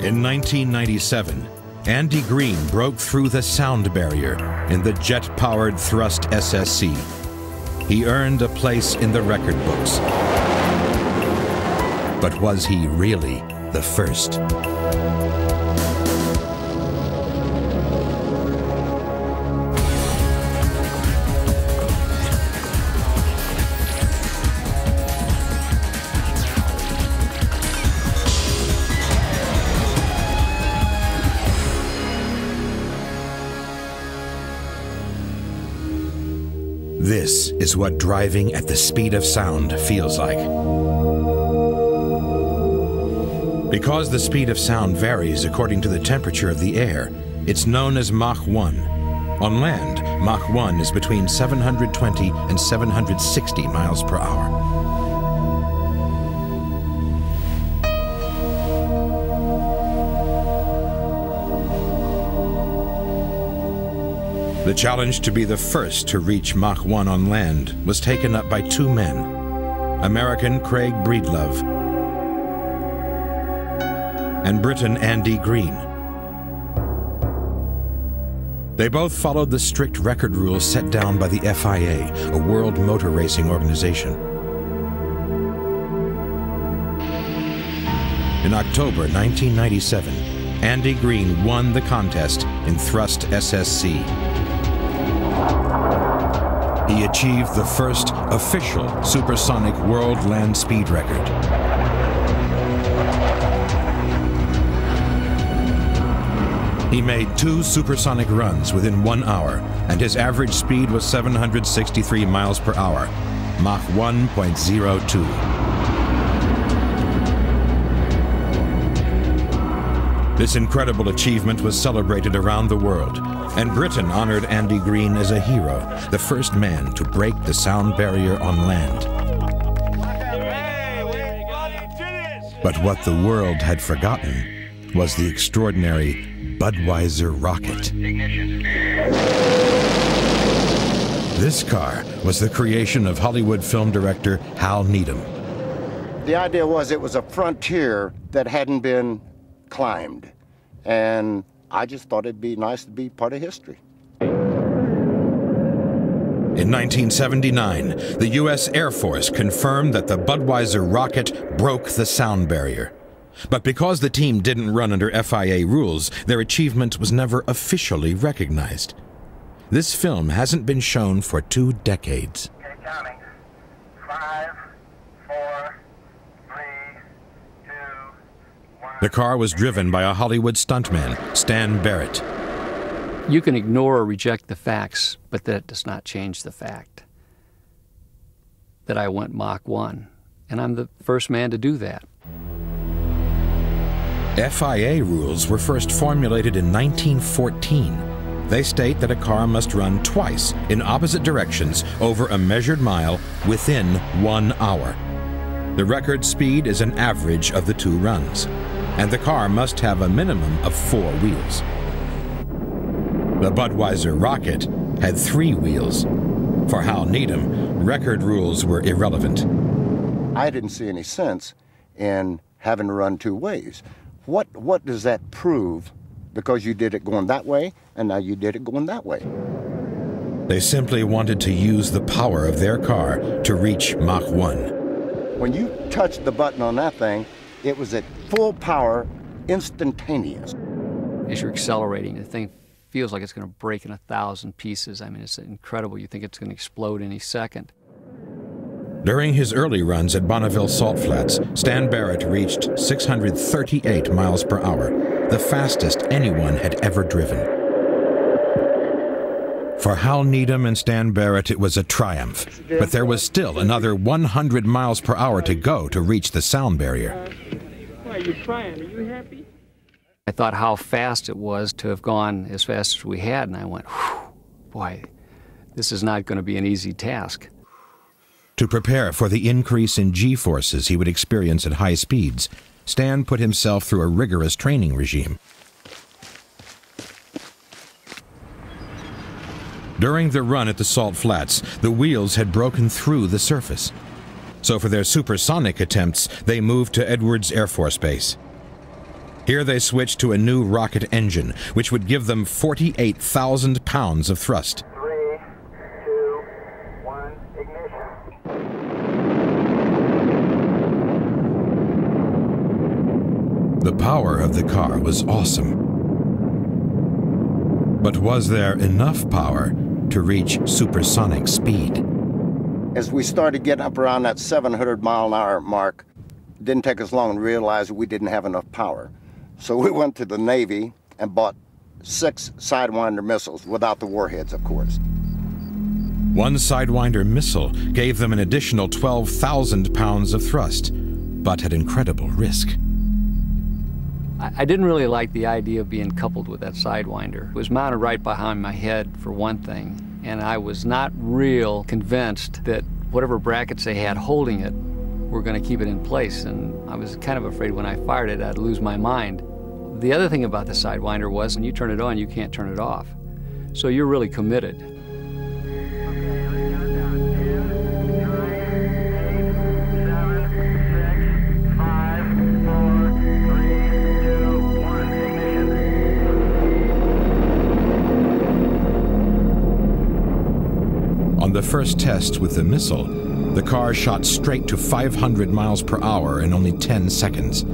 In 1997, Andy Green broke through the sound barrier in the jet-powered thrust SSC. He earned a place in the record books. But was he really the first? This is what driving at the speed of sound feels like. Because the speed of sound varies according to the temperature of the air, it's known as Mach 1. On land, Mach 1 is between 720 and 760 miles per hour. The challenge to be the first to reach Mach 1 on land was taken up by two men, American Craig Breedlove and Briton Andy Green. They both followed the strict record rules set down by the FIA, a world motor racing organization. In October 1997, Andy Green won the contest in thrust SSC. He achieved the first official supersonic world land speed record. He made 2 supersonic runs within 1 hour, and his average speed was 763 miles per hour, Mach 1.02. This incredible achievement was celebrated around the world, and Britain honored Andy Green as a hero, the first man to break the sound barrier on land. But what the world had forgotten was the extraordinary Budweiser rocket. This car was the creation of Hollywood film director Hal Needham. The idea was it was a frontier that hadn't been climbed, and I just thought it'd be nice to be part of history. In 1979, the U.S. Air Force confirmed that the Budweiser rocket broke the sound barrier. But because the team didn't run under FIA rules, their achievement was never officially recognized. This film hasn't been shown for 2 decades. Okay, counting. 5, 4, 3, 2, 1. The car was driven by a Hollywood stuntman, Stan Barrett. You can ignore or reject the facts, but that does not change the fact that I went Mach 1, and I'm the first man to do that. FIA rules were first formulated in 1914. They state that a car must run twice in opposite directions over a measured mile within 1 hour. The record speed is an average of the 2 runs, and the car must have a minimum of 4 wheels. The Budweiser rocket had 3 wheels. For Hal Needham, record rules were irrelevant. I didn't see any sense in having to run 2 ways. What does that prove? Because you did it going that way, and now you did it going that way. They simply wanted to use the power of their car to reach Mach 1. When you touched the button on that thing, it was at full power, instantaneous. As you're accelerating, the thing feels like it's going to break in 1,000 pieces. I mean, it's incredible. You think it's going to explode any second. During his early runs at Bonneville Salt Flats, Stan Barrett reached 638 miles per hour, the fastest anyone had ever driven. For Hal Needham and Stan Barrett, it was a triumph, but there was still another 100 miles per hour to go to reach the sound barrier. Why are you crying? Are you happy? I thought how fast it was to have gone as fast as we had, and I went, whew, boy, this is not going to be an easy task. To prepare for the increase in G-forces he would experience at high speeds, Stan put himself through a rigorous training regime. During the run at the Salt Flats, the wheels had broken through the surface. So for their supersonic attempts, they moved to Edwards Air Force Base. Here they switched to a new rocket engine, which would give them 48,000 pounds of thrust. 3, 2, 1, ignition. The power of the car was awesome. But was there enough power to reach supersonic speed? As we started getting up around that 700-mile-an-hour mark, it didn't take us long to realize that we didn't have enough power. So we went to the Navy and bought 6 Sidewinder missiles, without the warheads, of course. One Sidewinder missile gave them an additional 12,000 pounds of thrust, but at incredible risk. I didn't really like the idea of being coupled with that Sidewinder. It was mounted right behind my head, for one thing, and I was not real convinced that whatever brackets they had holding it were going to keep it in place, and I was kind of afraid when I fired it I'd lose my mind. The other thing about the Sidewinder was when you turn it on, you can't turn it off. So you're really committed. On the first test with the missile, the car shot straight to 500 miles per hour in only 10 seconds.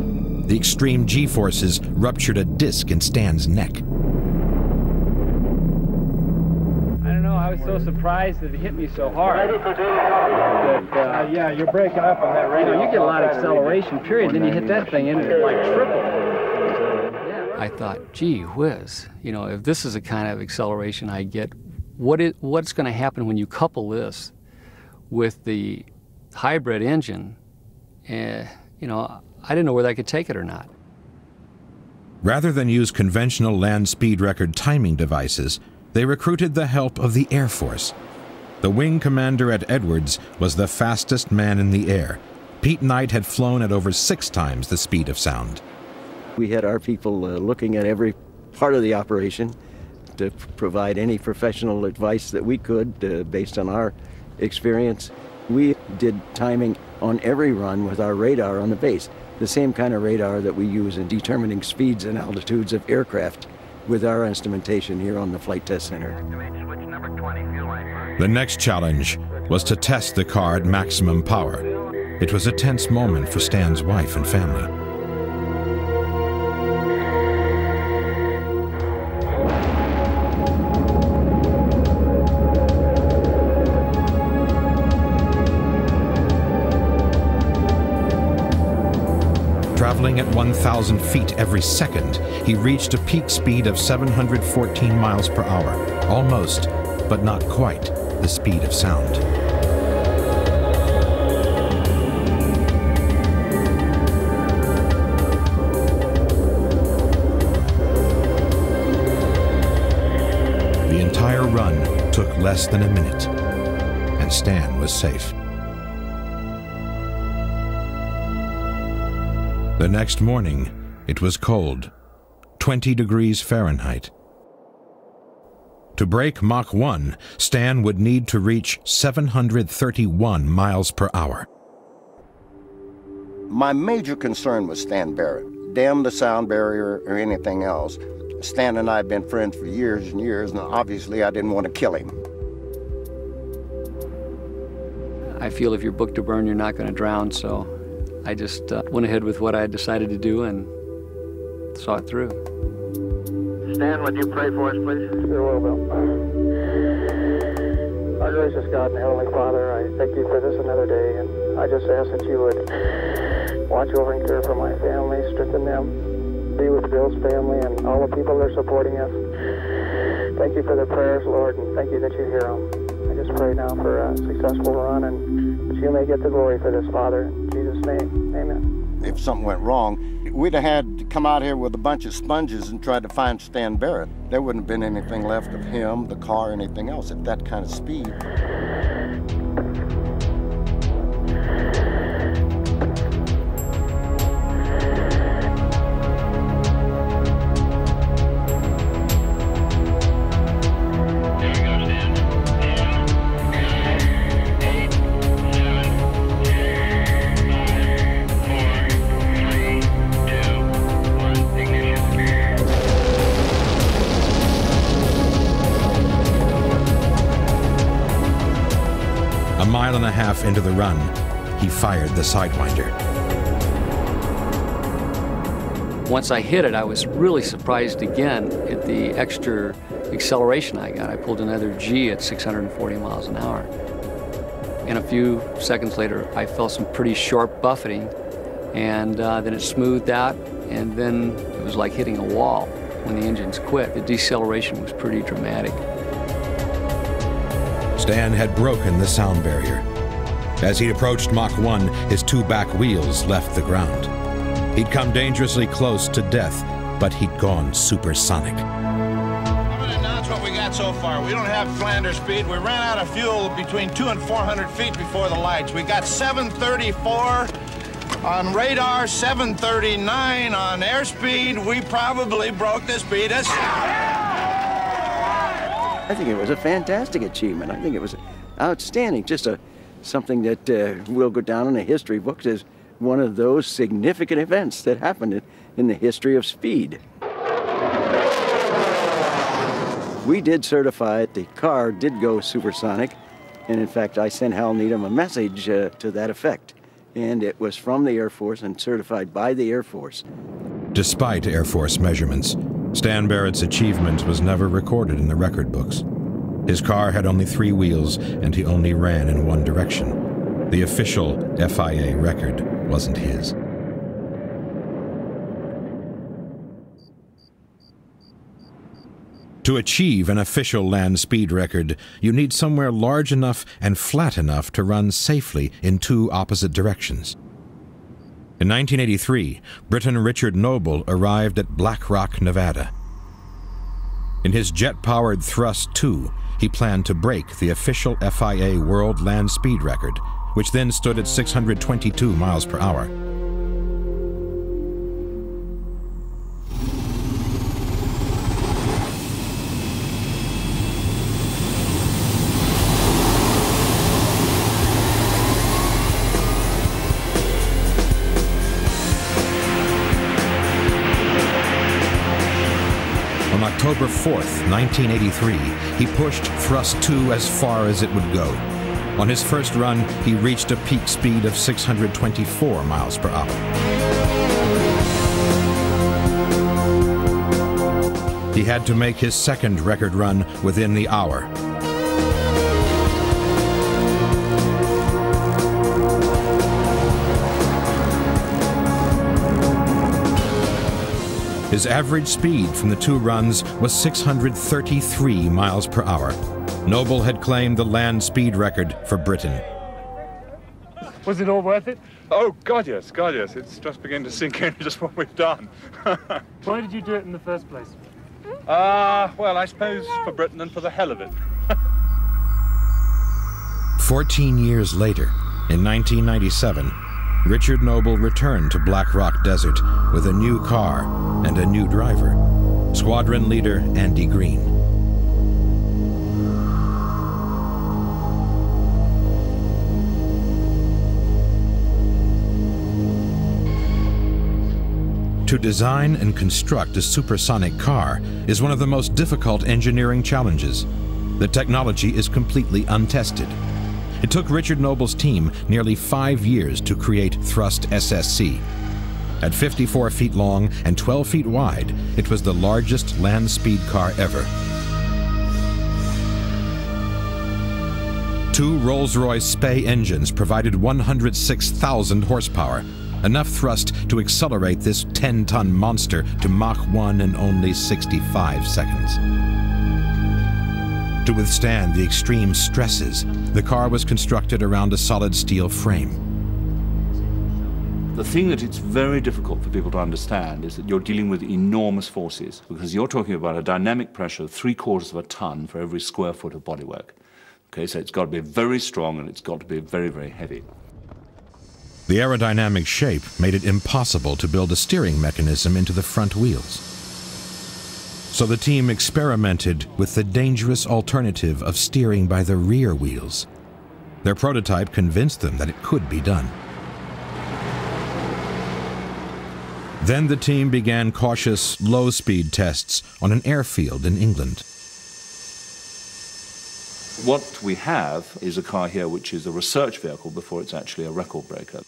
The extreme G-forces ruptured a disc in Stan's neck. I don't know, I was so surprised that it hit me so hard. Yeah, you're breaking up on that radio. You get a lot of acceleration, period, then you hit that thing and it like tripled. I thought, gee whiz, if this is the kind of acceleration I get, what's going to happen when you couple this with the hybrid engine? I didn't know whether I could take it or not. Rather than use conventional land speed record timing devices, they recruited the help of the Air Force. The wing commander at Edwards was the fastest man in the air. Pete Knight had flown at over 6 times the speed of sound. We had our people looking at every part of the operation to provide any professional advice that we could based on our experience. We did timing on every run with our radar on the base, the same kind of radar that we use in determining speeds and altitudes of aircraft with our instrumentation here on the Flight Test Center. The next challenge was to test the car at maximum power. It was a tense moment for Stan's wife and family. Traveling at 1,000 feet every second, he reached a peak speed of 714 miles per hour, almost, but not quite, the speed of sound. The entire run took less than a minute, and Stan was safe. The next morning, it was cold, 20 degrees Fahrenheit. To break Mach 1, Stan would need to reach 731 miles per hour. My major concern was Stan Barrett. Damn the sound barrier or anything else. Stan and I have been friends for years and years, and obviously I didn't want to kill him. I feel if you're booked to burn, you're not going to drown, so I just went ahead with what I had decided to do and saw it through. Stan, would you pray for us, please? Sure will, Bill. Our gracious God and Heavenly Father, I thank you for this another day, and I just ask that you would watch over and care for my family, strengthen them, be with Bill's family and all the people that are supporting us. Thank you for their prayers, Lord, and thank you that you hear them. I just pray now for a successful run, and that you may get the glory for this, Father. In Jesus' name, amen. If something went wrong, we'd have had to come out here with a bunch of sponges and try to find Stan Barrett. There wouldn't have been anything left of him, the car, anything else at that kind of speed. half into the run, he fired the Sidewinder. Once I hit it, I was really surprised again at the extra acceleration I got. I pulled another G at 640 miles an hour. And a few seconds later, I felt some pretty sharp buffeting, and then it smoothed out, and then it was like hitting a wall when the engines quit. The deceleration was pretty dramatic. Stan had broken the sound barrier. As he approached Mach 1, his two back wheels left the ground. He'd come dangerously close to death, but he'd gone supersonic. I'm going to announce what we got so far. We don't have Flanders speed. We ran out of fuel between 200 and 400 feet before the lights. We got 734 on radar, 739 on airspeed. We probably broke the speed of sound. I think it was a fantastic achievement. I think it was outstanding. Just something that will go down in the history books as one of those significant events that happened in the history of speed. We did certify the car did go supersonic, and in fact I sent Hal Needham a message to that effect, and it was from the Air Force and certified by the Air Force. Despite Air Force measurements, Stan Barrett's achievement was never recorded in the record books. His car had only 3 wheels, and he only ran in one direction. The official FIA record wasn't his. To achieve an official land speed record, you need somewhere large enough and flat enough to run safely in 2 opposite directions. In 1983, Briton Richard Noble arrived at Black Rock, Nevada. In his jet-powered Thrust 2, he planned to break the official FIA World Land Speed Record, which then stood at 622 miles per hour. On October 4th, 1983, he pushed Thrust 2 as far as it would go. On his first run, he reached a peak speed of 624 miles per hour. He had to make his second record run within the hour. His average speed from the 2 runs was 633 miles per hour. Noble had claimed the land speed record for Britain. Was it all worth it? Oh, God, yes. God, yes. It's just beginning to sink in just what we've done. Why did you do it in the first place? Well, I suppose for Britain and for the hell of it. 14 years later, in 1997, Richard Noble returned to Black Rock Desert with a new car and a new driver, Squadron Leader Andy Green. To design and construct a supersonic car is one of the most difficult engineering challenges. The technology is completely untested. It took Richard Noble's team nearly 5 years to create Thrust SSC. At 54 feet long and 12 feet wide, it was the largest land speed car ever. 2 Rolls-Royce Spey engines provided 106,000 horsepower, enough thrust to accelerate this 10-ton monster to Mach 1 in only 65 seconds. To withstand the extreme stresses, the car was constructed around a solid steel frame. The thing that it's very difficult for people to understand is that you're dealing with enormous forces, because you're talking about a dynamic pressure of 3/4 of a ton for every square foot of bodywork. Okay, so it's got to be very strong and it's got to be very, very heavy. The aerodynamic shape made it impossible to build a steering mechanism into the front wheels. So the team experimented with the dangerous alternative of steering by the rear wheels. Their prototype convinced them that it could be done. Then the team began cautious, low-speed tests on an airfield in England. What we have is a car here which is a research vehicle before it's actually a record breaker.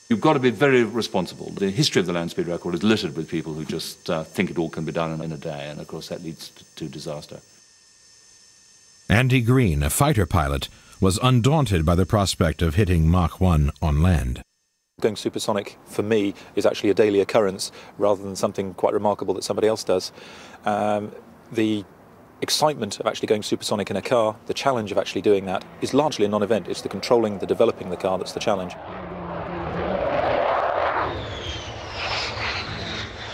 You've got to be very responsible. The history of the land speed record is littered with people who just think it all can be done in a day, and of course that leads to disaster. Andy Green, a fighter pilot, was undaunted by the prospect of hitting Mach 1 on land. Going supersonic, for me, is actually a daily occurrence rather than something quite remarkable that somebody else does. The excitement of actually going supersonic in a car, the challenge of actually doing that, is largely a non-event. It's the controlling, the developing the car that's the challenge.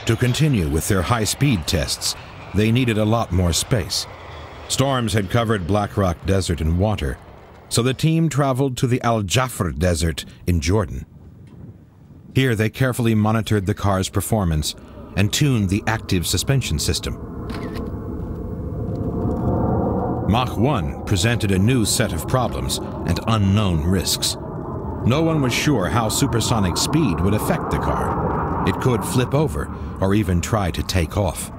To continue with their high-speed tests, they needed a lot more space. Storms had covered Black Rock Desert in water, so the team traveled to the Al Jafr Desert in Jordan. Here they carefully monitored the car's performance and tuned the active suspension system. Mach 1 presented a new set of problems and unknown risks. No one was sure how supersonic speed would affect the car. It could flip over or even try to take off.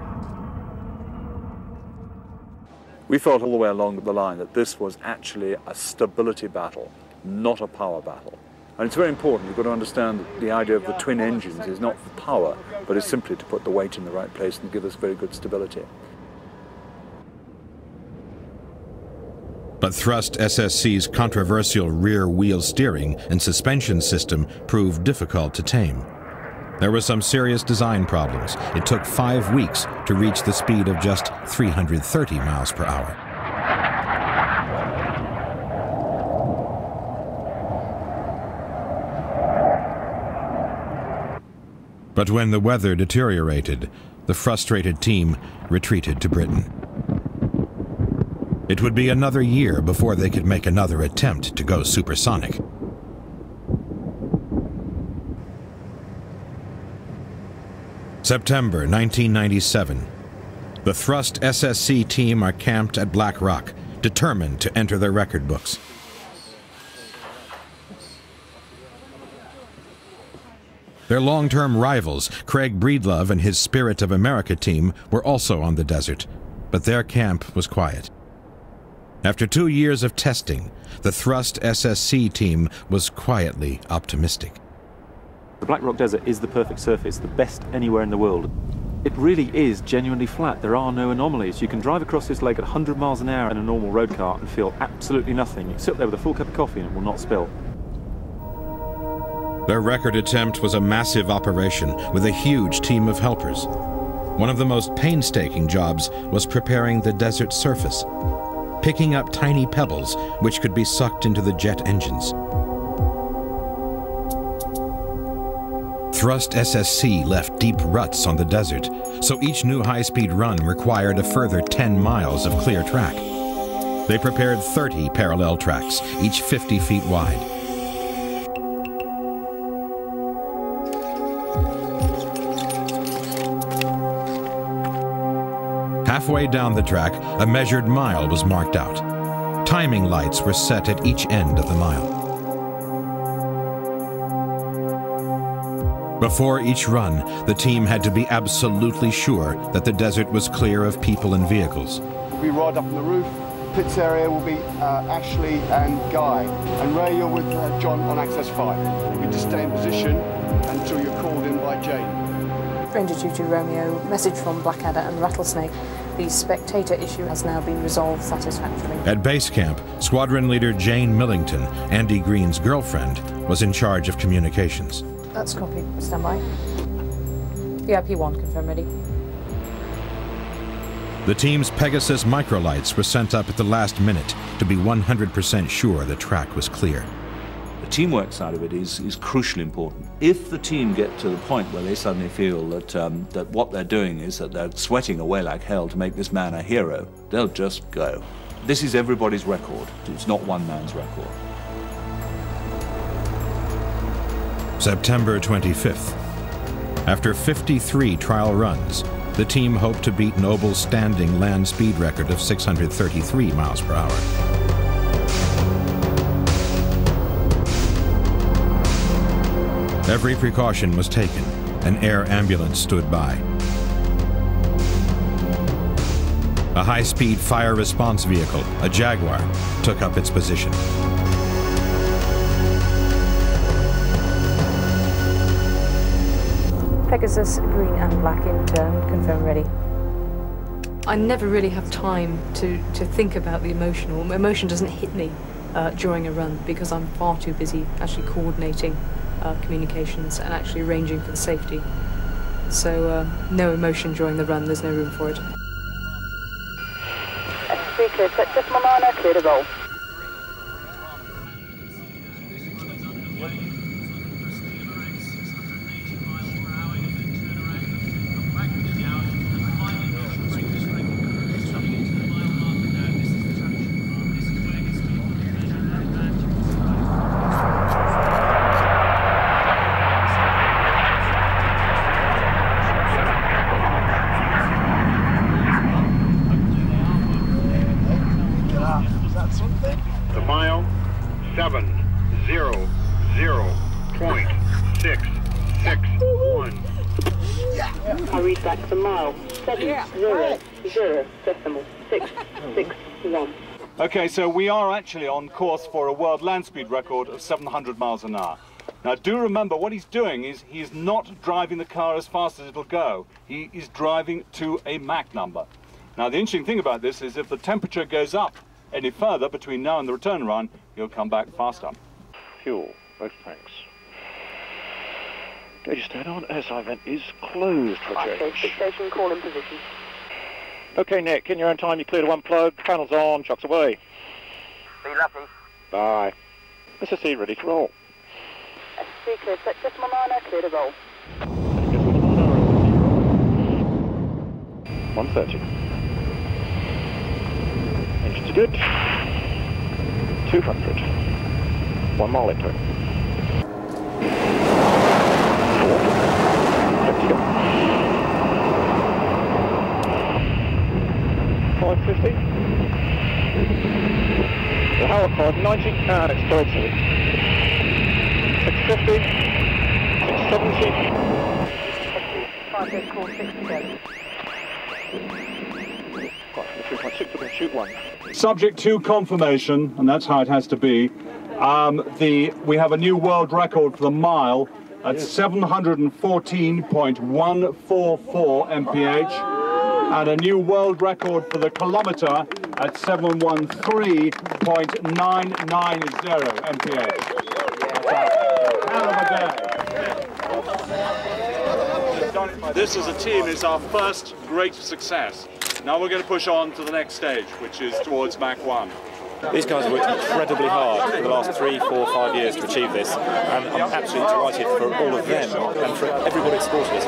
We felt all the way along the line that this was actually a stability battle, not a power battle. And it's very important. You've got to understand that the idea of the twin engines is not for power, but is simply to put the weight in the right place and give us very good stability. But Thrust SSC's controversial rear wheel steering and suspension system proved difficult to tame. There were some serious design problems. It took 5 weeks to reach the speed of just 330 miles per hour. But when the weather deteriorated, the frustrated team retreated to Britain. It would be another year before they could make another attempt to go supersonic. September 1997. The Thrust SSC team are camped at Black Rock, determined to enter their record books. Their long-term rivals, Craig Breedlove and his Spirit of America team, were also on the desert, but their camp was quiet. After 2 years of testing, the Thrust SSC team was quietly optimistic. The Black Rock Desert is the perfect surface, the best anywhere in the world. It really is genuinely flat. There are no anomalies. You can drive across this lake at 100 miles an hour in a normal road car and feel absolutely nothing. You can sit there with a full cup of coffee and it will not spill. Their record attempt was a massive operation with a huge team of helpers. One of the most painstaking jobs was preparing the desert surface, picking up tiny pebbles which could be sucked into the jet engines. Thrust SSC left deep ruts on the desert, so each new high-speed run required a further 10 miles of clear track. They prepared 30 parallel tracks, each 50 feet wide. Halfway down the track, a measured mile was marked out. Timing lights were set at each end of the mile. Before each run, the team had to be absolutely sure that the desert was clear of people and vehicles. We ride up on the roof. Pits area will be Ashley and Guy. And Ray, you're with John on Access 5. You need to stay in position until you're called in by Jane. Ranger 22 Romeo, message from Blackadder and Rattlesnake. The spectator issue has now been resolved satisfactorily. At base camp, squadron leader Jane Millington, Andy Green's girlfriend, was in charge of communications. That's copy. Stand by. VIP1, confirm ready. The team's Pegasus microlights were sent up at the last minute to be 100% sure the track was clear. The teamwork side of it is crucially important. If the team get to the point where they suddenly feel that, that what they're doing is that they're sweating away like hell to make this man a hero, they'll just go. This is everybody's record. It's not one man's record. September 25th. After 53 trial runs, the team hoped to beat Noble's standing land speed record of 633 miles per hour. Every precaution was taken. An air ambulance stood by. A high-speed fire response vehicle, a Jaguar, took up its position. Pegasus, green and black in turn, confirm ready. I never really have time to think about the emotional. Emotion doesn't hit me during a run because I'm far too busy actually coordinating communications and actually arranging for the safety. So no emotion during the run, there's no room for it. SC clear, set decimal 9, clear to roll. The mile 700.661. I read back the mile 700.661. Okay, so we are actually on course for a world land speed record of 700 miles an hour. Now do remember what he's doing is he's not driving the car as fast as it'll go. He is driving to a Mach number. Now the interesting thing about this is if the temperature goes up any further between now and the return run, you'll come back faster. Fuel, both tanks. Gauge stayed on, SI vent is closed for change. Station call in position. Okay, Nick, in your own time, you clear to unplug, panels on, shocks away. Be lucky. Bye. SSC ready to roll. SC clear, set decimal 9, clear to roll. 130. Engines are good. 200. 1 mile into it. 4. Let's go. 550. The Howard 590, and it's third seat. 650. 670. 5 call 6 to go. 3.6, we're going to shoot one. Subject to confirmation, and that's how it has to be. We have a new world record for the mile at 714.144 mph, and a new world record for the kilometre at 713.990 mph. Hell of a day. This as a team is our first great success. Now we're going to push on to the next stage, which is towards Mach 1. These guys have worked incredibly hard for the last 3, 4, 5 years to achieve this, and I'm absolutely delighted for all of them and for everybody at Sporters.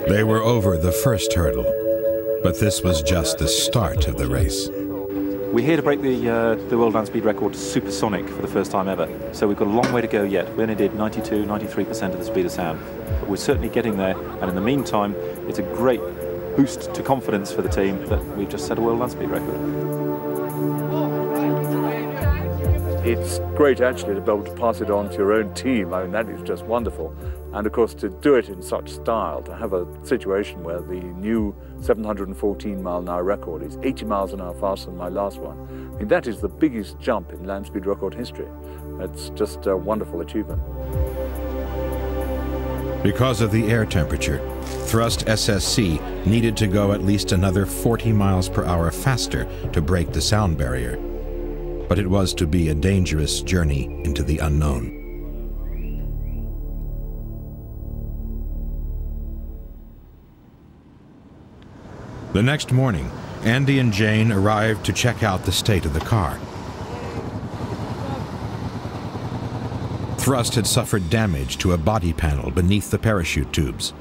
They were over the first hurdle, but this was just the start of the race. We're here to break the world land speed record supersonic for the first time ever. So we've got a long way to go yet. We only did 92, 93% of the speed of sound. But we're certainly getting there, and in the meantime, it's a great boost to confidence for the team that we've just set a world land speed record. It's great actually to be able to pass it on to your own team. I mean, that is just wonderful. And of course, to do it in such style, to have a situation where the new 714 mile an hour record is 80 miles an hour faster than my last one. I mean, that is the biggest jump in land speed record history. It's just a wonderful achievement. Because of the air temperature, Thrust SSC needed to go at least another 40 miles per hour faster to break the sound barrier. But it was to be a dangerous journey into the unknown. The next morning, Andy and Jane arrived to check out the state of the car. Thrust had suffered damage to a body panel beneath the parachute tubes.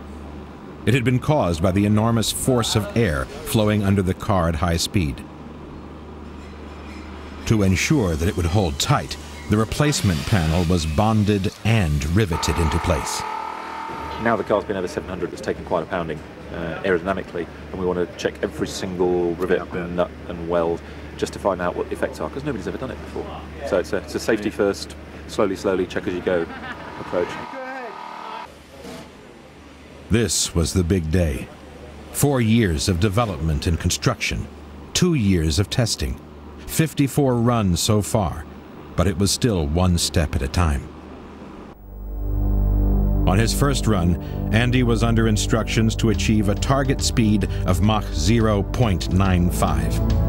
It had been caused by the enormous force of air flowing under the car at high speed. To ensure that it would hold tight, the replacement panel was bonded and riveted into place. Now the car's been over 700, it's taken quite a pounding aerodynamically, and we want to check every single rivet and nut and weld just to find out what the effects are, because nobody's ever done it before. So it's a safety first, slowly, check as you go approach. This was the big day. 4 years of development and construction, 2 years of testing, 54 runs so far, but it was still one step at a time. On his first run, Andy was under instructions to achieve a target speed of Mach 0.95.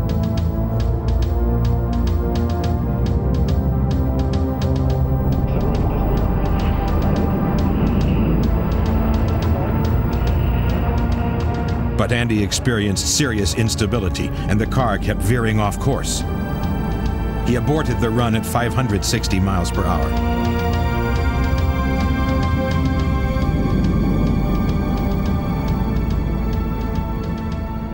But Andy experienced serious instability, and the car kept veering off course. He aborted the run at 560 miles per hour.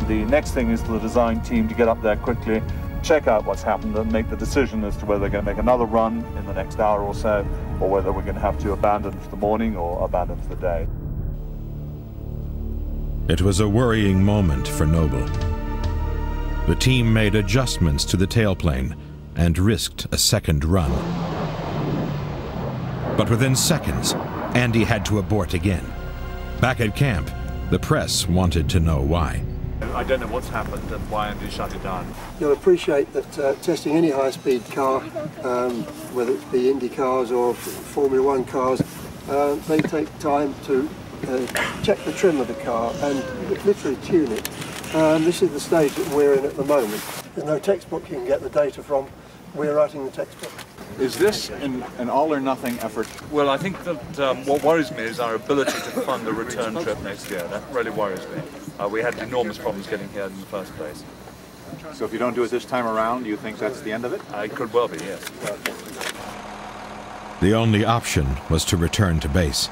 The next thing is for the design team to get up there quickly, check out what's happened, and make the decision as to whether they're going to make another run in the next hour or so, or whether we're going to have to abandon for the morning or abandon for the day. It was a worrying moment for Noble. The team made adjustments to the tailplane and risked a second run. But within seconds, Andy had to abort again. Back at camp, the press wanted to know why. I don't know what's happened and why Andy shut it down. You'll appreciate that testing any high-speed car, whether it be Indy cars or Formula One cars, they take time to check the trim of the car and literally tune it. This is the stage that we're in at the moment. There's no textbook you can get the data from. We're writing the textbook. Is this an all-or-nothing effort? Well, I think that what worries me is our ability to fund the return trip next year. That really worries me. We had enormous problems getting here in the first place. So if you don't do it this time around, do you think that's the end of it? It could well be, yes. The only option was to return to base.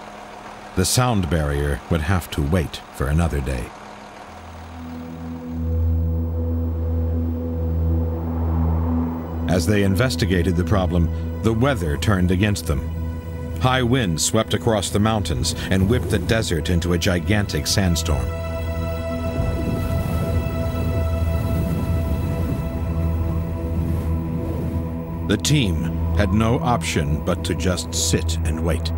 The sound barrier would have to wait for another day. As they investigated the problem, the weather turned against them. High winds swept across the mountains and whipped the desert into a gigantic sandstorm. The team had no option but to just sit and wait.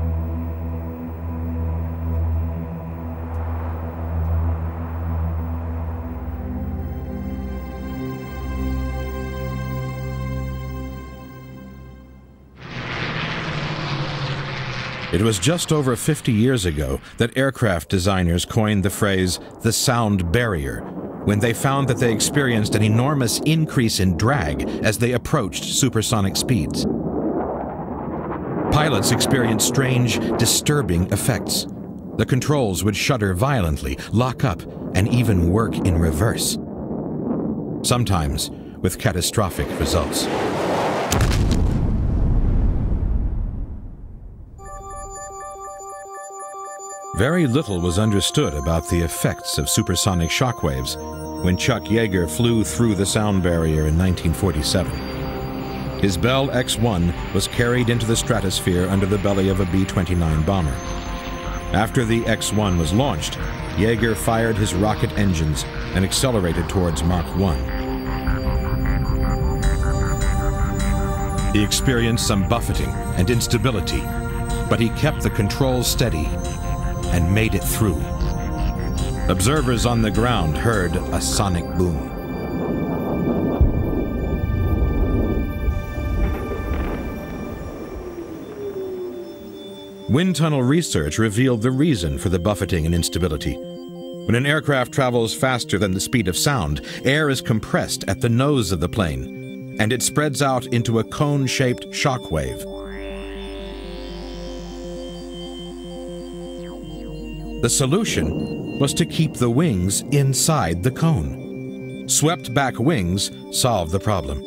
It was just over 50 years ago that aircraft designers coined the phrase, the sound barrier, when they found that they experienced an enormous increase in drag as they approached supersonic speeds. Pilots experienced strange, disturbing effects. The controls would shudder violently, lock up, and even work in reverse. Sometimes with catastrophic results. Very little was understood about the effects of supersonic shockwaves when Chuck Yeager flew through the sound barrier in 1947. His Bell X-1 was carried into the stratosphere under the belly of a B-29 bomber. After the X-1 was launched, Yeager fired his rocket engines and accelerated towards Mach 1. He experienced some buffeting and instability, but he kept the controls steady and made it through. Observers on the ground heard a sonic boom. Wind tunnel research revealed the reason for the buffeting and instability. When an aircraft travels faster than the speed of sound, air is compressed at the nose of the plane, and it spreads out into a cone-shaped shock wave. The solution was to keep the wings inside the cone. Swept back wings solved the problem.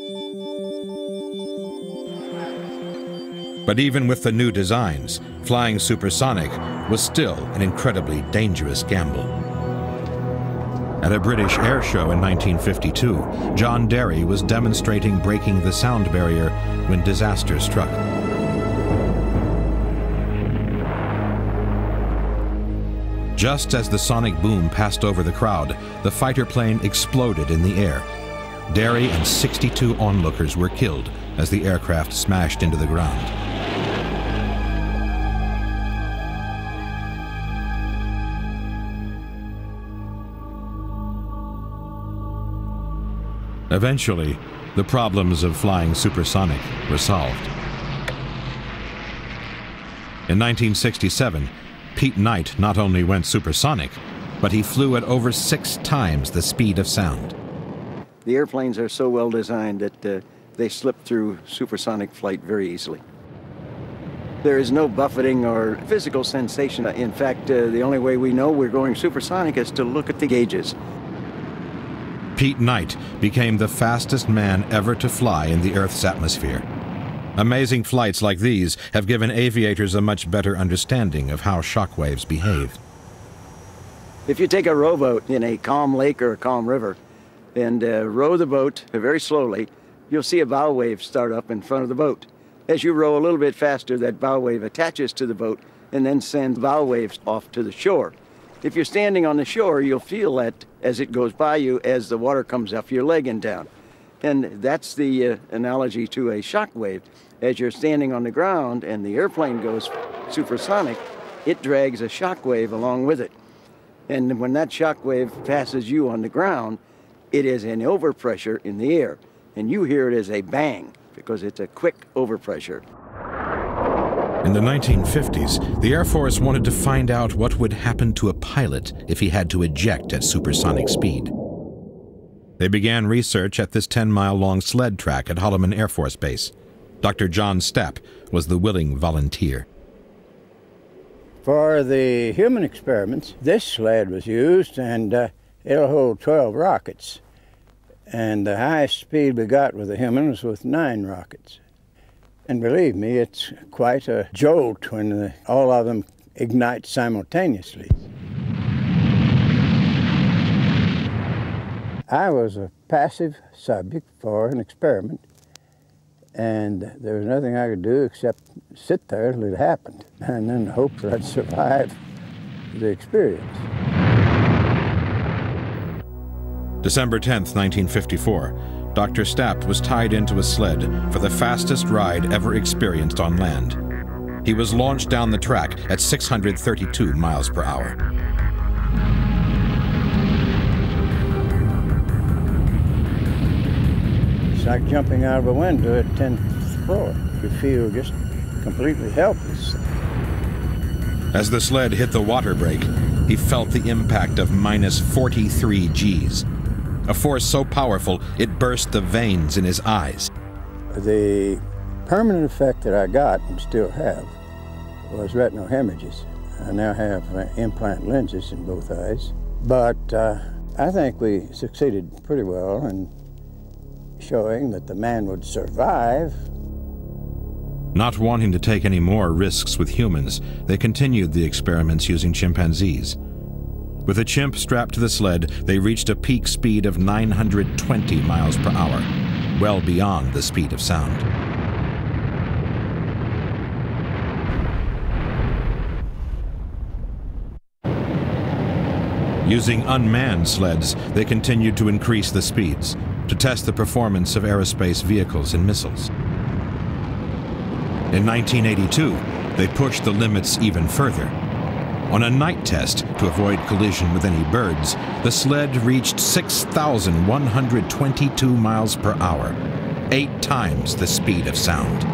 But even with the new designs, flying supersonic was still an incredibly dangerous gamble. At a British air show in 1952, John Derry was demonstrating breaking the sound barrier when disaster struck. Just as the sonic boom passed over the crowd, the fighter plane exploded in the air. Derry and 62 onlookers were killed as the aircraft smashed into the ground. Eventually, the problems of flying supersonic were solved. In 1967, Pete Knight not only went supersonic, but he flew at over 6 times the speed of sound. The airplanes are so well designed that they slip through supersonic flight very easily. There is no buffeting or physical sensation. In fact, the only way we know we're going supersonic is to look at the gauges. Pete Knight became the fastest man ever to fly in the Earth's atmosphere. Amazing flights like these have given aviators a much better understanding of how shock waves behave. If you take a rowboat in a calm lake or a calm river and row the boat very slowly, you'll see a bow wave start up in front of the boat. As you row a little bit faster, that bow wave attaches to the boat and then sends bow waves off to the shore. If you're standing on the shore, you'll feel that as it goes by you as the water comes up your leg and down. And that's the analogy to a shock wave. As you're standing on the ground and the airplane goes supersonic, it drags a shock wave along with it. And when that shock wave passes you on the ground, it is an overpressure in the air. And you hear it as a bang, because it's a quick overpressure. In the 1950s, the Air Force wanted to find out what would happen to a pilot if he had to eject at supersonic speed. They began research at this 10-mile-long sled track at Holloman Air Force Base. Dr. John Stapp was the willing volunteer. For the human experiments, this sled was used, and it'll hold 12 rockets. And the highest speed we got with the human was with 9 rockets. And believe me, it's quite a jolt when all of them ignite simultaneously. I was a passive subject for an experiment, and there was nothing I could do except sit there till it happened, and then hope that I'd survive the experience. December 10th, 1954, Dr. Stapp was tied into a sled for the fastest ride ever experienced on land. He was launched down the track at 632 miles per hour. It's like jumping out of a window at 10th floor. You feel just completely helpless. As the sled hit the water break, he felt the impact of minus 43 Gs. A force so powerful, it burst the veins in his eyes. The permanent effect that I got, and still have, was retinal hemorrhages. I now have implant lenses in both eyes. But I think we succeeded pretty well in showing that the man would survive. Not wanting to take any more risks with humans, they continued the experiments using chimpanzees. With a chimp strapped to the sled, they reached a peak speed of 920 miles per hour, well beyond the speed of sound. Using unmanned sleds, they continued to increase the speeds to test the performance of aerospace vehicles and missiles. In 1982, they pushed the limits even further. On a night test to avoid collision with any birds, the sled reached 6,122 miles per hour, 8 times the speed of sound.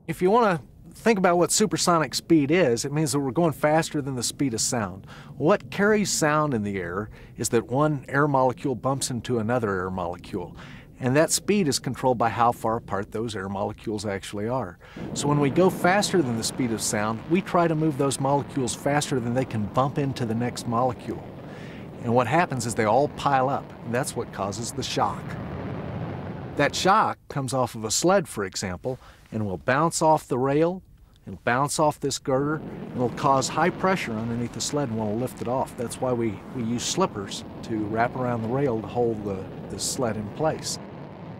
If you want to think about what supersonic speed is, it means that we're going faster than the speed of sound. What carries sound in the air is that one air molecule bumps into another air molecule. And that speed is controlled by how far apart those air molecules actually are. So when we go faster than the speed of sound, we try to move those molecules faster than they can bump into the next molecule. And what happens is they all pile up, and that's what causes the shock. That shock comes off of a sled, for example, and will bounce off the rail, it'll bounce off this girder, and it'll cause high pressure underneath the sled and won't lift it off. That's why we use slippers to wrap around the rail to hold the sled in place.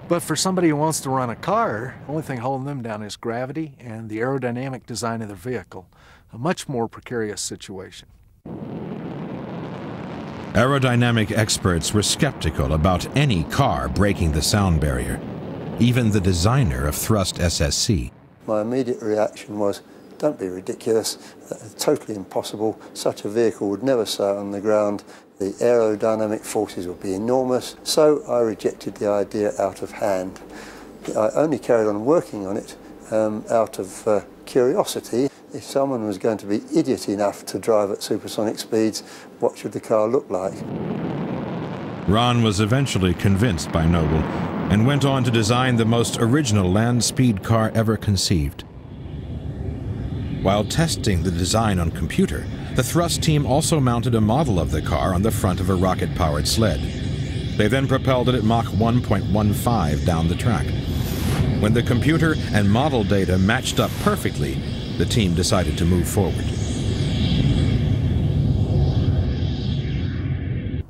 But for somebody who wants to run a car, the only thing holding them down is gravity and the aerodynamic design of their vehicle. A much more precarious situation. Aerodynamic experts were skeptical about any car breaking the sound barrier, even the designer of thrust SSC. My immediate reaction was, don't be ridiculous, totally impossible. Such a vehicle would never sail on the ground. The aerodynamic forces would be enormous, so I rejected the idea out of hand. I only carried on working on it out of curiosity. If someone was going to be idiot enough to drive at supersonic speeds, what should the car look like? Ron was eventually convinced by Noble and went on to design the most original land speed car ever conceived. While testing the design on computer, the thrust team also mounted a model of the car on the front of a rocket-powered sled. They then propelled it at Mach 1.15 down the track. When the computer and model data matched up perfectly, the team decided to move forward.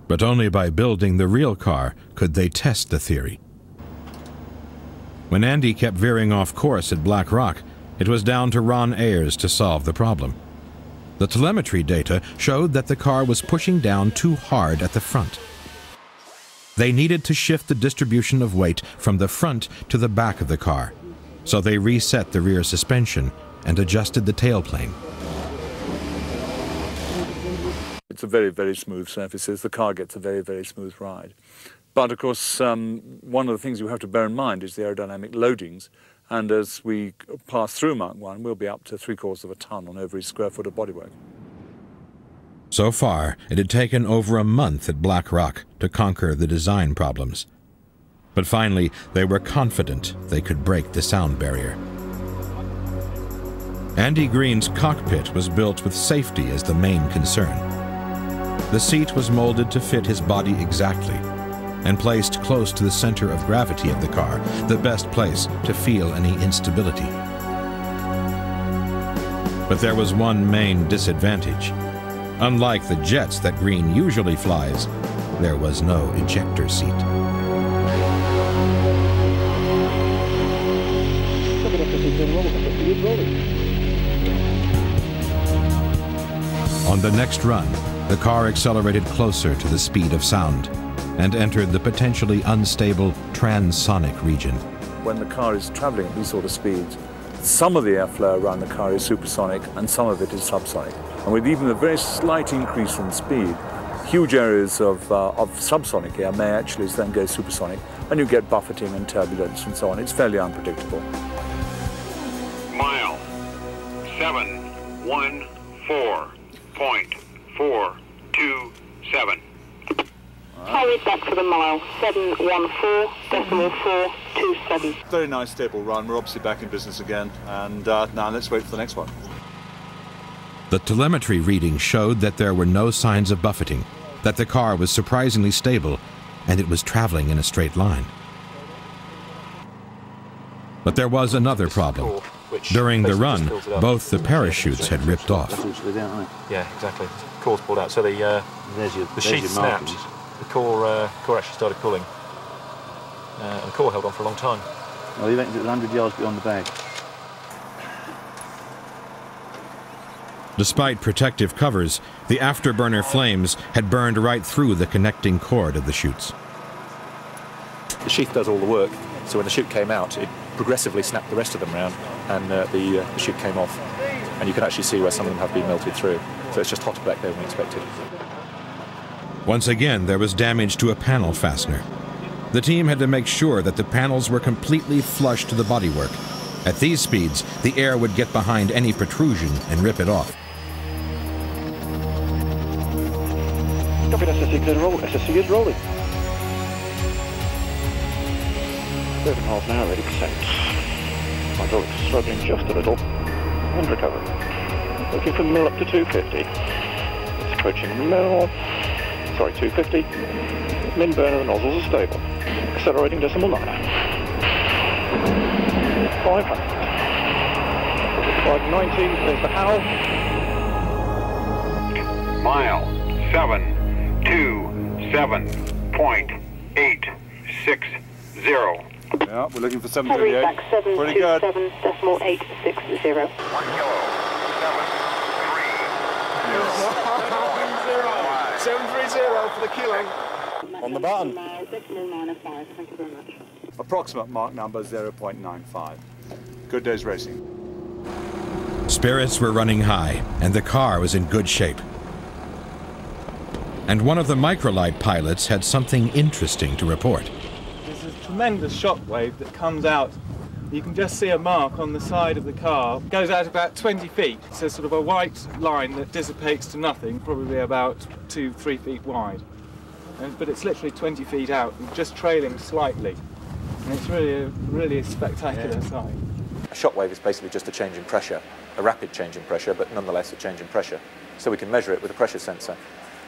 But only by building the real car could they test the theory. When Andy kept veering off course at Black Rock, it was down to Ron Ayers to solve the problem. The telemetry data showed that the car was pushing down too hard at the front. They needed to shift the distribution of weight from the front to the back of the car, so they reset the rear suspension and adjusted the tailplane. It's a very, very smooth surfaces. The car gets a very, very smooth ride. But of course, one of the things you have to bear in mind is the aerodynamic loadings. And as we pass through Mach 1, we'll be up to 3/4 of a ton on every square foot of bodywork. So far, it had taken over a month at Black Rock to conquer the design problems. But finally, they were confident they could break the sound barrier. Andy Green's cockpit was built with safety as the main concern. The seat was molded to fit his body exactly and placed close to the center of gravity of the car, the best place to feel any instability. But there was one main disadvantage. Unlike the jets that Green usually flies, there was no ejector seat. On the next run, the car accelerated closer to the speed of sound and entered the potentially unstable transonic region. When the car is traveling at these sort of speeds, some of the airflow around the car is supersonic and some of it is subsonic. And with even a very slight increase in speed, huge areas of subsonic air may actually then go supersonic, and you get buffeting and turbulence and so on. It's fairly unpredictable. Mile 714.427. Hurry back to the mile, 714.427. Very nice stable run. We're obviously back in business again, and now let's wait for the next one. The telemetry readings showed that there were no signs of buffeting, that the car was surprisingly stable, and it was traveling in a straight line. But there was another problem. During the run, both the parachutes had ripped off. Yeah, exactly. Core's pulled out, so the sheath snapped. The core actually started pulling, and the core held on for a long time. Well, you reckon it was 100 yards beyond the bag? Despite protective covers, the afterburner flames had burned right through the connecting cord of the chutes. The sheath does all the work, so when the chute came out, it progressively snapped the rest of them round, and the chute came off. And you can actually see where some of them have been melted through. So it's just hotter back there than we expected. Once again, there was damage to a panel fastener. The team had to make sure that the panels were completely flush to the bodywork. At these speeds, the air would get behind any protrusion and rip it off. Copy, SSC clear to roll. SSC is rolling. 3.5 an hour ready for set. Hydraulics struggling just a little. And recover. Looking for mill up to 250. It's approaching mill. Sorry, 250. Min burner, the nozzles are stable. Accelerating decimal 9. 500. 590, there's the howl. Mile 727.860. Yeah, we're looking for Hurry 738. back, Pretty good. 727.860. 730 for the killing. On the button. Decimal 905, thank you very much. Approximate Mach number 0.95. Good day's racing. Spirits were running high, and the car was in good shape. And one of the microlight pilots had something interesting to report. There's a tremendous shockwave that comes out. You can just see a mark on the side of the car. It goes out about 20 feet. It's a sort of a white line that dissipates to nothing, probably about 2-3 feet wide. But it's literally 20 feet out, and just trailing slightly. And it's really a spectacular sight. A shockwave is basically just a change in pressure, a rapid change in pressure, but nonetheless a change in pressure. So we can measure it with a pressure sensor.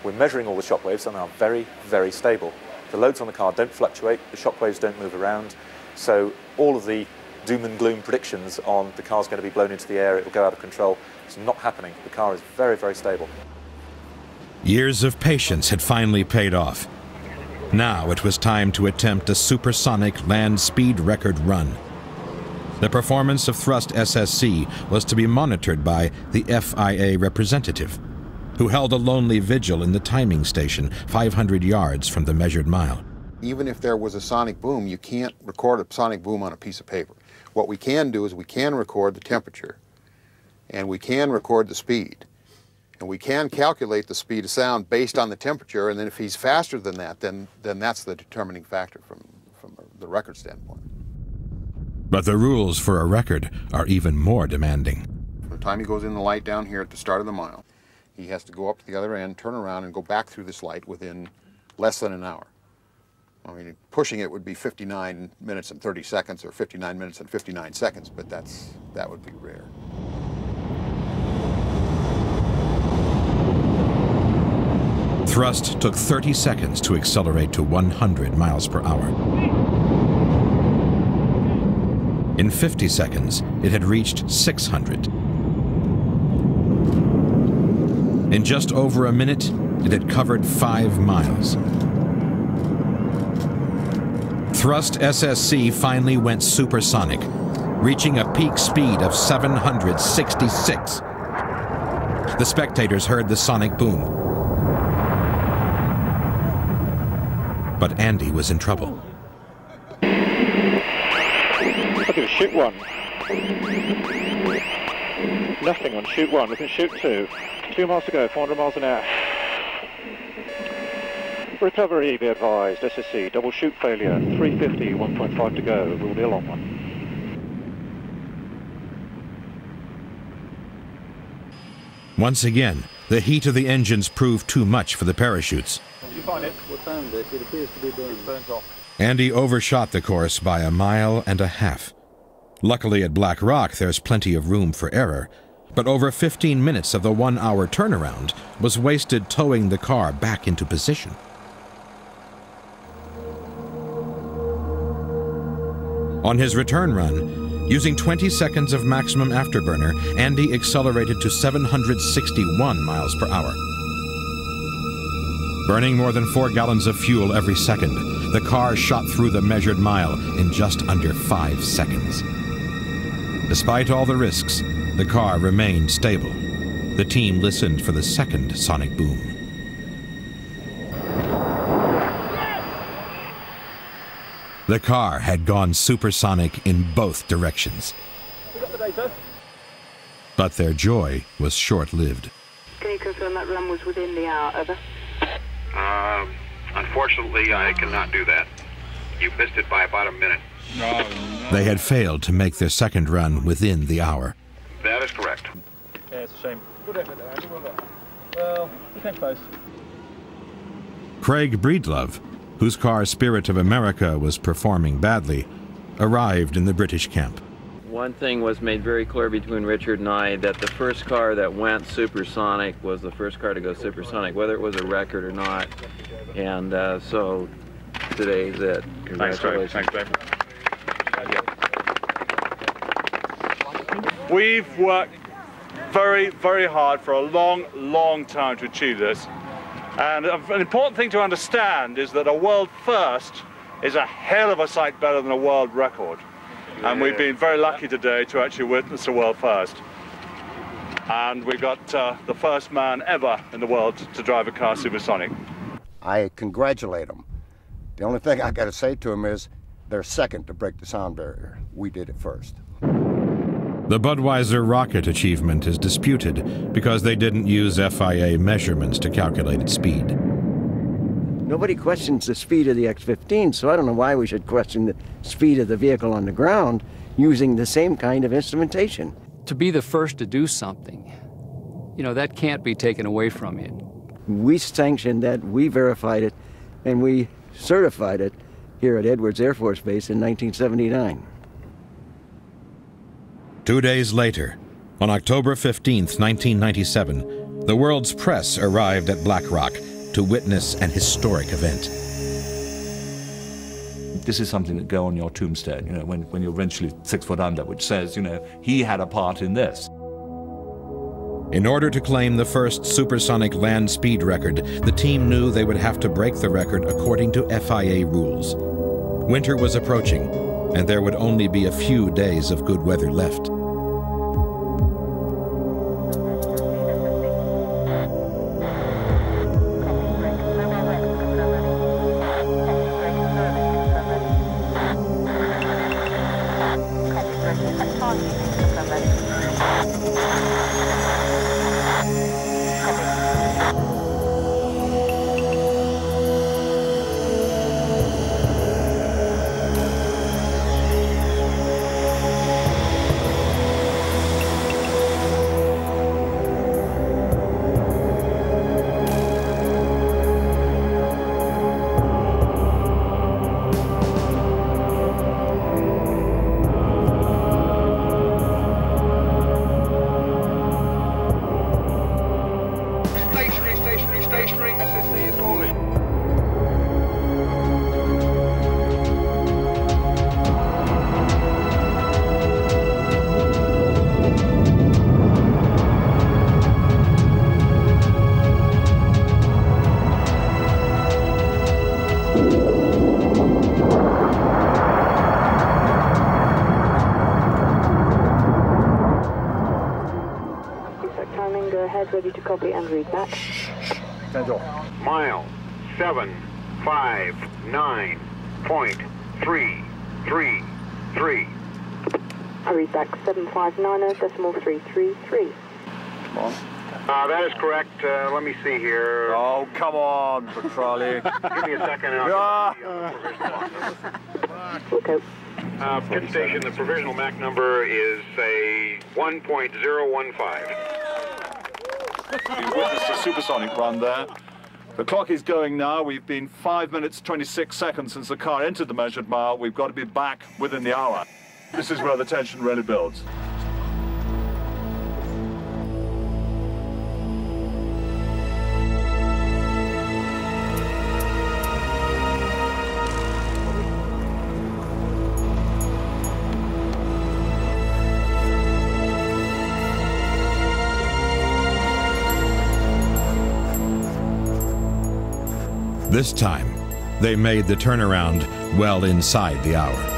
We're measuring all the shockwaves and they are very, very stable. The loads on the car don't fluctuate, the shockwaves don't move around, so all of the doom and gloom predictions on the car's going to be blown into the air, it will go out of control, it's not happening. The car is very, very stable. Years of patience had finally paid off. Now it was time to attempt a supersonic land speed record run. The performance of Thrust SSC was to be monitored by the FIA representative, who held a lonely vigil in the timing station 500 yards from the measured mile. Even if there was a sonic boom, you can't record a sonic boom on a piece of paper. What we can do is we can record the temperature, and we can record the speed, and we can calculate the speed of sound based on the temperature, and then if he's faster than that, then that's the determining factor from the record standpoint. But the rules for a record are even more demanding. From the time he goes in the light down here at the start of the mile, he has to go up to the other end, turn around, and go back through this light within less than an hour. I mean, pushing it would be 59 minutes and 30 seconds or 59 minutes and 59 seconds, but that would be rare. Thrust took 30 seconds to accelerate to 100 miles per hour. In 50 seconds, it had reached 600. In just over a minute, it had covered 5 miles. Thrust SSC finally went supersonic, reaching a peak speed of 766. The spectators heard the sonic boom. But Andy was in trouble. Look at shoot 1. Nothing on shoot 1, we can shoot 2. 2 miles to go, 400 miles an hour. Recovery, be advised, SSC, double shoot failure, 350, 1.5 to go, ruled ill on 1. Once again, the heat of the engines proved too much for the parachutes. Did you find it? We found it. It appears to be burnt off. Andy overshot the course by 1.5 miles. Luckily at Black Rock, there's plenty of room for error, but over 15 minutes of the 1-hour turnaround was wasted towing the car back into position. On his return run, using 20 seconds of maximum afterburner, Andy accelerated to 761 miles per hour. Burning more than 4 gallons of fuel every second, the car shot through the measured mile in just under 5 seconds. Despite all the risks, the car remained stable. The team listened for the second sonic boom. The car had gone supersonic in both directions. We got the data. But their joy was short-lived. Can you confirm that run was within the hour, over? Unfortunately, I cannot do that. You missed it by about a minute. No. They had failed to make their second run within the hour. That is correct. Yeah, it's a shame. Good effort there, Andy. Well done. Well, we came close. Craig Breedlove, whose car Spirit of America was performing badly, arrived in the British camp. One thing was made very clear between Richard and I, that the first car that went supersonic was the first car to go supersonic, whether it was a record or not. And so today's it. Congratulations. Thanks, Craig. We've worked very, very hard for a long, long time to achieve this. And an important thing to understand is that a world first is a hell of a sight better than a world record. And we've been very lucky today to actually witness a world first. And we got the first man ever in the world to drive a car supersonic. I congratulate them. The only thing I got to say to them is they're second to break the sound barrier. We did it first. The Budweiser rocket achievement is disputed because they didn't use FIA measurements to calculate its speed. Nobody questions the speed of the X-15, so I don't know why we should question the speed of the vehicle on the ground using the same kind of instrumentation. To be the first to do something, you know, that can't be taken away from you. We sanctioned that, we verified it, and we certified it here at Edwards Air Force Base in 1979. 2 days later, on October 15th, 1997, the world's press arrived at Black Rock to witness an historic event. This is something that go on your tombstone, you know, when you're eventually 6 foot under, which says, you know, he had a part in this. In order to claim the first supersonic land speed record, the team knew they would have to break the record according to FIA rules. Winter was approaching, and there would only be a few days of good weather left. Ready to copy and read back. Mile 759.333. I read back 759.333. Come on. That is correct. Let me see here. Oh, come on, Petrali. Give me a second and I'll Okay. Pit station, the provisional Mach number is a 1.015. You've witnessed a supersonic run there. The clock is going now. We've been 5 minutes, 26 seconds since the car entered the measured mile. We've got to be back within the hour. This is where the tension really builds. This time, they made the turnaround well inside the hour.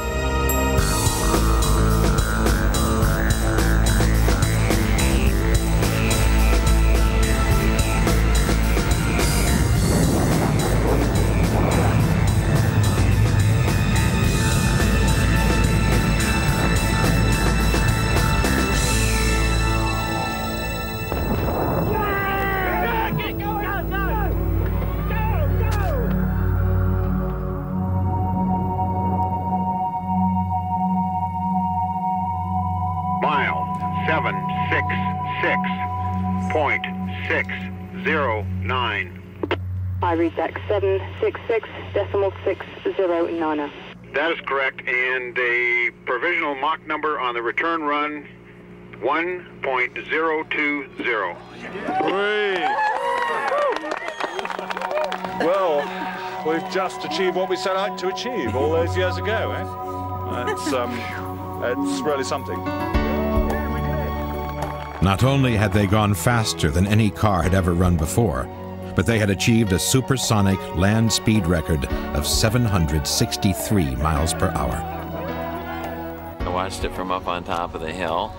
Mile 766.609. I read back 766.609. That is correct, and a provisional Mach number on the return run, 1.020. Well, we've just achieved what we set out to achieve all those years ago, eh? It's really something. Not only had they gone faster than any car had ever run before, but they had achieved a supersonic land speed record of 763 miles per hour. I watched it from up on top of the hill,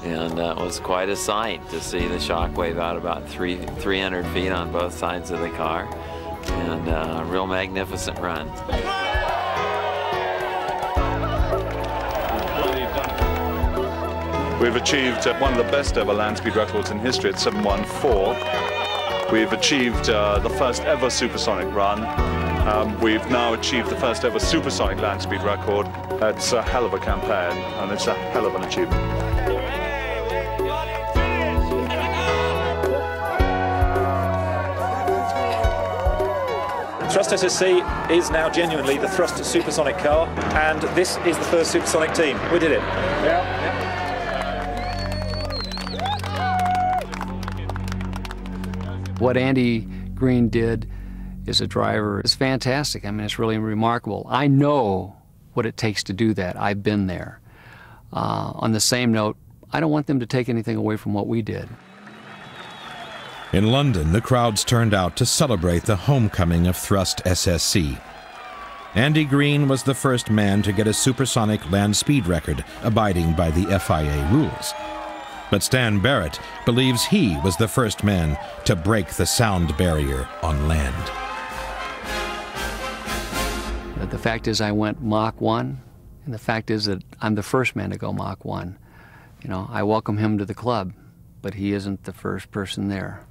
and it was quite a sight to see the shockwave out about 300 feet on both sides of the car, and a real magnificent run. We've achieved one of the best ever land speed records in history at 714. We've achieved the first ever supersonic run. We've now achieved the first ever supersonic land speed record. It's a hell of a campaign, and it's a hell of an achievement. Thrust SSC is now genuinely the Thrust supersonic car, and this is the first supersonic team. We did it. What Andy Green did as a driver is fantastic. I mean, it's really remarkable. I know what it takes to do that. I've been there. On the same note, I don't want them to take anything away from what we did. In London, the crowds turned out to celebrate the homecoming of Thrust SSC. Andy Green was the first man to get a supersonic land speed record, abiding by the FIA rules. But Stan Barrett believes he was the first man to break the sound barrier on land. The fact is I went Mach 1, and the fact is that I'm the first man to go Mach 1. You know, I welcome him to the club, but he isn't the first person there.